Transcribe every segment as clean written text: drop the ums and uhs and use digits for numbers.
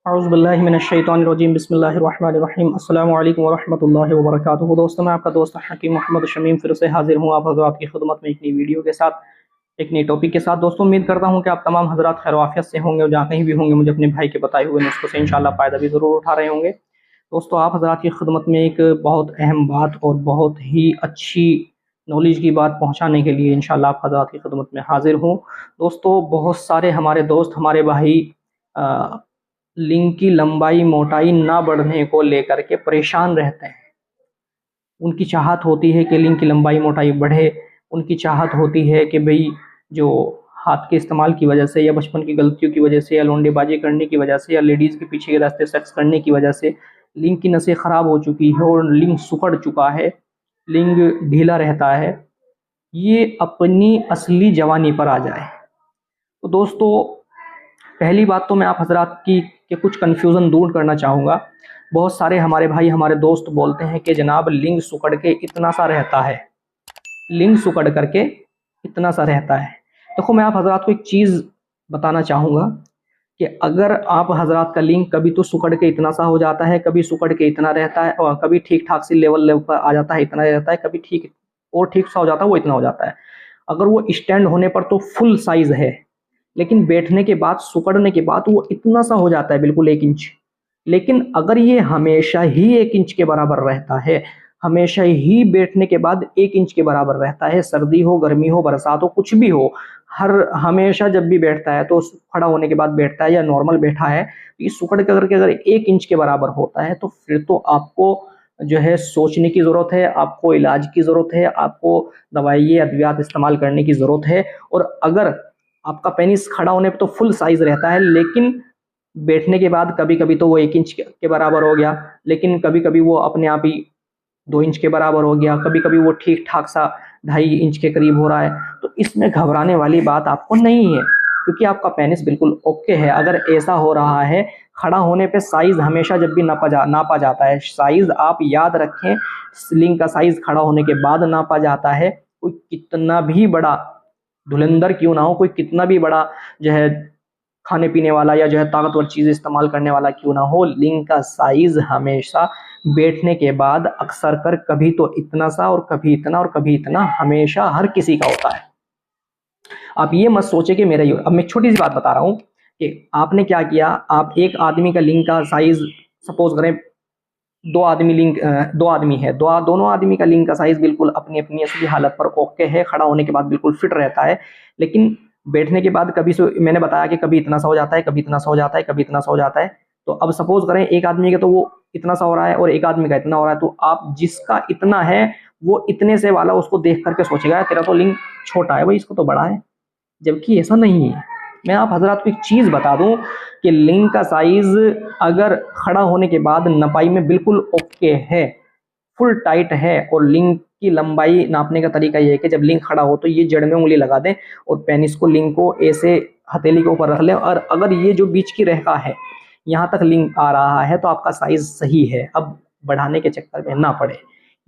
औज़ुबिल्लाहिमिनश्शैतानिर्रजीम बिस्मिल्लाहिर्रहमानिर्रहीम अस्सलामु अलैकुम वरहमतुल्लाहि वबरकातुहू। दोस्तों, मैं आपका दोस्त हकीम मोहम्मद शमीम फिर से हाजिर हूँ आप हज़रात की खिदमत में एक नई वीडियो के साथ, एक नई टॉपिक के साथ। दोस्तों, उम्मीद करता हूँ कि आप तमाम हज़रात खैर वाफ़ियत से होंगे और जहाँ कहीं भी होंगे मुझे अपने भाई के बताए हुए नुस्ख़ों से इंशाअल्लाह फ़ायदा भी ज़रूर उठा रहे होंगे। दोस्तों, आप हज़रात की खिदमत में एक बहुत अहम बात और बहुत ही अच्छी नॉलेज की बात पहुँचाने के लिए इंशाअल्लाह आप हज़रात की खिदमत में हाजिर हूँ। दोस्तों, बहुत सारे हमारे दोस्त, हमारे भाई लिंग की लंबाई मोटाई ना बढ़ने को लेकर के परेशान रहते हैं। उनकी चाहत होती है कि लिंग की लंबाई मोटाई बढ़े, उनकी चाहत होती है कि भई जो हाथ के इस्तेमाल की वजह से या बचपन की गलतियों की वजह से या लौंडेबाजी करने की वजह से या लेडीज़ के पीछे के रास्ते सेक्स करने की वजह से लिंग की नसें ख़राब हो चुकी है और लिंग सिकुड़ चुका है, लिंग ढीला रहता है, ये अपनी असली जवानी पर आ जाए। तो दोस्तों, पहली बात तो मैं आप हज़रात की के कुछ कन्फ्यूज़न दूर करना चाहूँगा। बहुत सारे हमारे भाई, हमारे दोस्त बोलते हैं कि जनाब लिंग सिकुड़ के इतना सा रहता है, लिंग सिकुड़ करके इतना सा रहता है। देखो, मैं आप हज़रात को एक चीज़ बताना चाहूँगा कि अगर आप हज़रात का लिंग कभी तो सिकुड़ के इतना सा हो जाता है, कभी सिकुड़ के इतना रहता है और कभी ठीक-ठाक सी लेवल पर आ जाता है, इतना रहता है, कभी ठीक सा हो जाता है, वो इतना हो जाता है। अगर वो स्टैंड होने पर तो फुल साइज़ है, लेकिन बैठने के बाद, सिकुड़ने के बाद वो इतना सा हो जाता है, बिल्कुल 1 इंच। लेकिन अगर ये हमेशा ही 1 इंच के बराबर रहता है, हमेशा ही बैठने के बाद 1 इंच के बराबर रहता है, सर्दी हो, गर्मी हो, बरसात हो, कुछ भी हो, हर हमेशा जब भी बैठता है तो खड़ा होने के बाद बैठता है या नॉर्मल बैठा है, ये सिकुड़ के करके अगर 1 इंच के बराबर होता है, तो फिर तो आपको जो है सोचने की ज़रूरत है, आपको इलाज की ज़रूरत है, आपको दवाई, अद्वियात इस्तेमाल करने की ज़रूरत है। और अगर आपका पेनिस खड़ा होने पे तो फुल साइज़ रहता है, लेकिन बैठने के बाद कभी-कभी तो वो 1 इंच के बराबर हो गया, लेकिन कभी-कभी वो अपने आप ही 2 इंच के बराबर हो गया, कभी-कभी वो ठीक-ठाक सा 2.5 इंच के करीब हो रहा है। तो इसमें घबराने वाली बात आपको नहीं है, क्योंकि आपका पेनिस बिल्कुल ओके है। अगर ऐसा हो रहा है, खड़ा होने पे साइज़ हमेशा जब भी नापा जाता है, साइज़ आप याद रखें, लिंग का साइज़ खड़ा होने के बाद नापा जाता है। कोई कितना भी बड़ा धुरंधर क्यों ना हो, कोई कितना भी बड़ा जो है खाने-पीने वाला या जो है ताकतवर चीज़ें इस्तेमाल करने वाला क्यों ना हो, लिंग का साइज़ हमेशा बैठने के बाद अक्सर कर कभी तो इतना सा और कभी इतना और कभी इतना हमेशा हर किसी का होता है। आप ये मत सोचिए कि मेरा ही हो। अब मैं एक छोटी-सी बात बता रहा हूँ कि आपने क्या किया, आप एक आदमी का लिंग का साइज़ सपोज़ करें 2 आदमी है, दोनों आदमी का लिंग का साइज़ बिल्कुल अपनी-अपनी असली हालत पर ओके है, खड़ा होने के बाद बिल्कुल फिट रहता है। लेकिन बैठने के बाद कभी मैंने बताया कि कभी इतना सा हो जाता है, कभी इतना सा हो जाता है, कभी इतना सा हो जाता है। तो अब सपोज़ करें एक आदमी का तो वो इतना सा हो रहा है और एक आदमी का इतना हो रहा है, तो आप जिसका इतना है, वो इतने से वाला उसको देख कर के सोचेगा, "यार, तेरा तो लिंग छोटा है, भई इसको तो बड़ा है।" जबकि ऐसा नहीं है। मैं आप हज़रात को एक चीज़ बता दूँ कि लिंग का साइज़ अगर खड़ा होने के बाद नपाई में बिल्कुल ओके है, फुल टाइट है, और लिंग की लंबाई नापने का तरीका ये है कि जब लिंग खड़ा हो तो ये जड़ में उँगली लगा दें और पेनिस को, लिंग को ऐसे हथेली के ऊपर रख लें, और अगर ये जो बीच की रेखा है, यहाँ तक लिंग आ रहा है तो आपका साइज़ सही है। अब बढ़ाने के चक्कर में ना पड़े।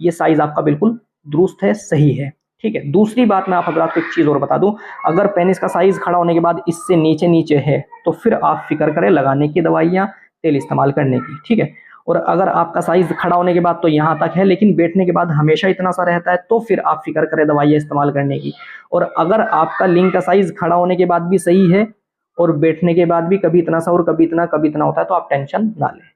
ये साइज़ आपका बिल्कुल दुरुस्त है, सही है। ठीक है? दूसरी बात मैं आप हज़रात को एक चीज़ और बता दूँ, अगर पेनिस का साइज़ खड़ा होने के बाद इससे नीचे-नीचे है, तो फिर आप फ़िक्र करें लगाने की दवाइयाँ, तेल इस्तेमाल करने की। ठीक है? और अगर आपका साइज़ खड़ा होने के बाद तो यहाँ तक है, लेकिन बैठने के बाद हमेशा इतना सा रहता है, तो फिर आप फ़िक्र करें दवाइयाँ इस्तेमाल करने की। और अगर आपका लिंग का साइज़ खड़ा होने के बाद भी सही है और बैठने के बाद भी कभी इतना सा और कभी इतना होता है, तो आप टेंशन ना लें।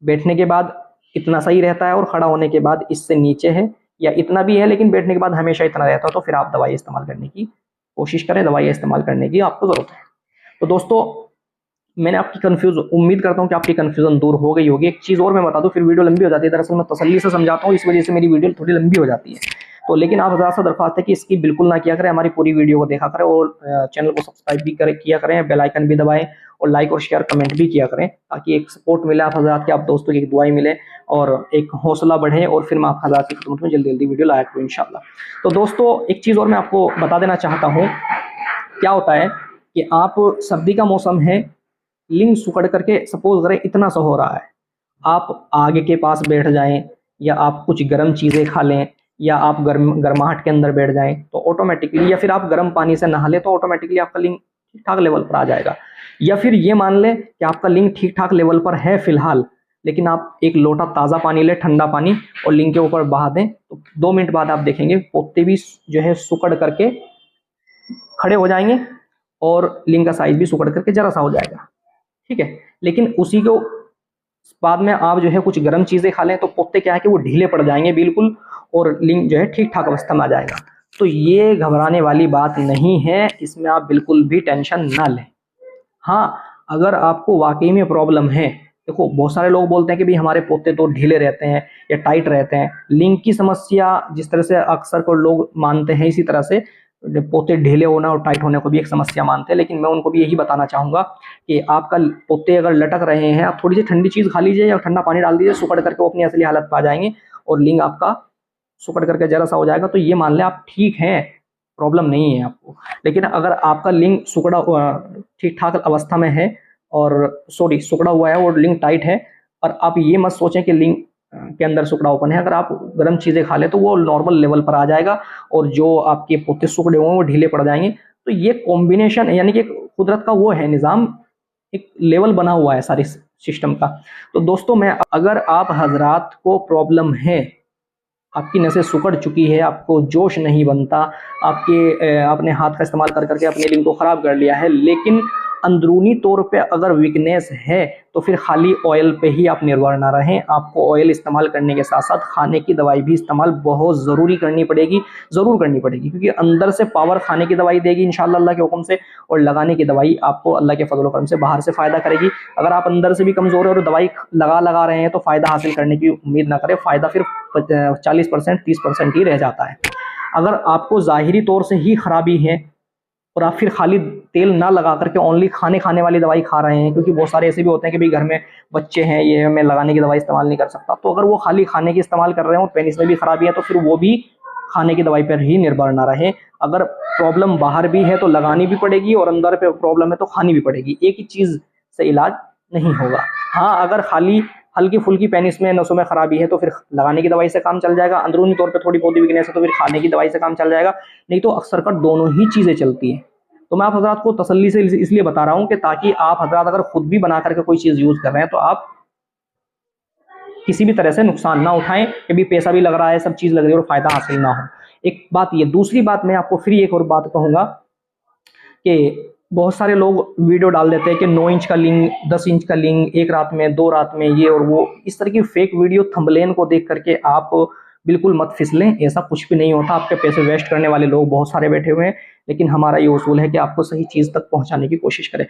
बैठने के बाद इतना सही रहता है और खड़ा होने के बाद इससे नीचे है, या इतना भी है लेकिन बैठने के बाद हमेशा इतना रहता है, तो फिर आप दवाई इस्तेमाल करने की कोशिश करें, दवाइयाँ इस्तेमाल करने की आपको ज़रूरत है। तो दोस्तों, मैंने आपकी उम्मीद करता हूँ कि आपकी कन्फ्यूज़न दूर हो गई होगी। एक चीज़ और मैं बता दूँ, फिर वीडियो लंबी हो जाती है। दरअसल मैं तसल्ली से समझाता हूँ, इस वजह से मेरी वीडियो थोड़ी लंबी हो जाती है। तो लेकिन आप हज़रात से दरख्वास्त है कि इसकी बिल्कुल ना किया करें, हमारी पूरी वीडियो को देखा करें और चैनल को सब्सक्राइब भी किया करें, बेल आइकन भी दबाएँ और लाइक और शेयर कमेंट भी किया करें, ताकि एक सपोर्ट मिले आप हज़रात की, आप दोस्तों की एक दुआएँ मिले और एक हौसला बढ़े, और फिर मैं आप हज़रात की खिदमत में जल्दी-जल्दी वीडियो लाया करूँ इंशाअल्लाह। तो दोस्तों, एक चीज़ और मैं आपको बता देना चाहता हूँ, क्या होता है कि आप सर्दी का मौसम है, लिंग सिकुड़ करके सपोज़ करें इतना सा हो रहा है, आप आग के पास बैठ जाएँ या आप कुछ गर्म चीज़ें खा लें या आप गर्माहट के अंदर बैठ जाएँ, तो ऑटोमैटिकली, या फिर आप गर्म पानी से नहा लें, तो ऑटोमैटिकली आपका लिंग ठीक ठाक लेवल पर आ जाएगा। या फिर ये मान लें कि आपका लिंक ठीक ठाक लेवल पर है फिलहाल, लेकिन आप एक लोटा ताज़ा पानी लें, ठंडा पानी, और लिंक के ऊपर बहा दें, तो 2 मिनट बाद आप देखेंगे पोते भी जो है सुकड़ करके खड़े हो जाएंगे और लिंक का साइज भी सुकड़ करके जरा सा हो जाएगा। ठीक है, लेकिन उसी को बाद में आप जो है कुछ गर्म चीज़ें खा लें तो पोते क्या है कि वो ढीले पड़ जाएंगे बिल्कुल, और लिंक जो है ठीक ठाक अवस्था में आ जाएगा। तो ये घबराने वाली बात नहीं है, इसमें आप बिल्कुल भी टेंशन ना लें। हाँ, अगर आपको वाकई में प्रॉब्लम है, देखो बहुत सारे लोग बोलते हैं कि भाई हमारे पोते तो ढीले रहते हैं या टाइट रहते हैं। लिंक की समस्या जिस तरह से अक्सर को लोग मानते हैं, इसी तरह से पोते ढीले होना और टाइट होने को भी एक समस्या मानते हैं। लेकिन मैं उनको भी यही बताना चाहूँगा कि आपका पोते अगर लटक रहे हैं, आप थोड़ी सी ठंडी चीज़ खा लीजिए या ठंडा पानी डाल दीजिए, सुकड़ करके वो अपनी असली हालत पर आ जाएंगे और लिंक आपका सुकड़ करके जरा सा हो जाएगा। तो ये मान लें आप ठीक हैं, प्रॉब्लम नहीं है आपको। लेकिन अगर आपका लिंक सुकड़ा ठीक ठाक अवस्था में है और सुकड़ा हुआ है और लिंक टाइट है, और आप ये मत सोचें कि लिंक के अंदर सुकड़ापन है, अगर आप गर्म चीज़ें खा लें तो वो नॉर्मल लेवल पर आ जाएगा और जो आपके पोते सुकड़े हुए हैं वो ढीले पड़ जाएंगे। तो ये कॉम्बिनेशन यानी कि कुदरत का वो है निज़ाम, एक लेवल बना हुआ है सारी सिस्टम का। तो दोस्तों, मैं अगर आप हजरात को प्रॉब्लम है, आपकी नसें सिकुड़ चुकी है, आपको जोश नहीं बनता, आपने हाथ का इस्तेमाल कर करके अपने लिंक को ख़राब कर लिया है, लेकिन अंदरूनी तौर पे अगर वीकनेस है तो फिर खाली ऑयल पे ही आप निर्भर ना रहें। आपको ऑयल इस्तेमाल करने के साथ साथ खाने की दवाई भी इस्तेमाल बहुत ज़रूर करनी पड़ेगी, क्योंकि अंदर से पावर खाने की दवाई देगी इंशाअल्लाह अल्लाह के हुक्म से, और लगाने की दवाई आपको अल्लाह के फजल करम से बाहर से फ़ायदा करेगी। अगर आप अंदर से भी कमज़ोर है और दवाई लगा रहे हैं तो फ़ायदा हासिल करने की उम्मीद ना करें, फ़ायदा फिर 40% 30% ही रह जाता है। अगर आपको ज़ाहिरी तौर से ही खराबी है और आप फिर खाली तेल ना लगा करके ओनली खाने वाली दवाई खा रहे हैं, क्योंकि बहुत सारे ऐसे भी होते हैं कि भाई घर में बच्चे हैं, ये मैं लगाने की दवाई इस्तेमाल नहीं कर सकता, तो अगर वो खाली खाने की इस्तेमाल कर रहे हैं और पेनिस में भी खराबी है तो फिर वो भी खाने की दवाई पर ही निर्भर ना रहे। अगर प्रॉब्लम बाहर भी है तो लगानी भी पड़ेगी और अंदर पे प्रॉब्लम है तो खानी भी पड़ेगी, एक ही चीज़ से इलाज नहीं होगा। हाँ, अगर खाली हल्की फुल्की पेनिस में नसों में खराबी है तो फिर लगाने की दवाई से काम चल जाएगा, अंदरूनी तौर पे थोड़ी बहुत वीकनेस है तो फिर खाने की दवाई से काम चल जाएगा, नहीं तो अक्सर कर दोनों ही चीज़ें चलती हैं। तो मैं आप हज़रात को तसल्ली से इसलिए बता रहा हूँ कि ताकि आप हज़रात अगर खुद भी बना करके कोई चीज़ यूज़ कर रहे हैं तो आप किसी भी तरह से नुकसान ना उठाएं, कि भी पैसा भी लग रहा है, सब चीज़ लग रही है और फ़ायदा हासिल ना हो। एक बात ये। दूसरी बात मैं आपको फिर एक और बात कहूँगा कि बहुत सारे लोग वीडियो डाल देते हैं कि 9 इंच का लिंक, 10 इंच का लिंक, 1 रात में, 2 रात में, ये और वो, इस तरह की फेक वीडियो थंबनेल को देख करके आप बिल्कुल मत फिसलें। ऐसा कुछ भी नहीं होता, आपके पैसे वेस्ट करने वाले लोग बहुत सारे बैठे हुए हैं, लेकिन हमारा ये उसूल है कि आपको सही चीज़ तक पहुँचाने की कोशिश करें।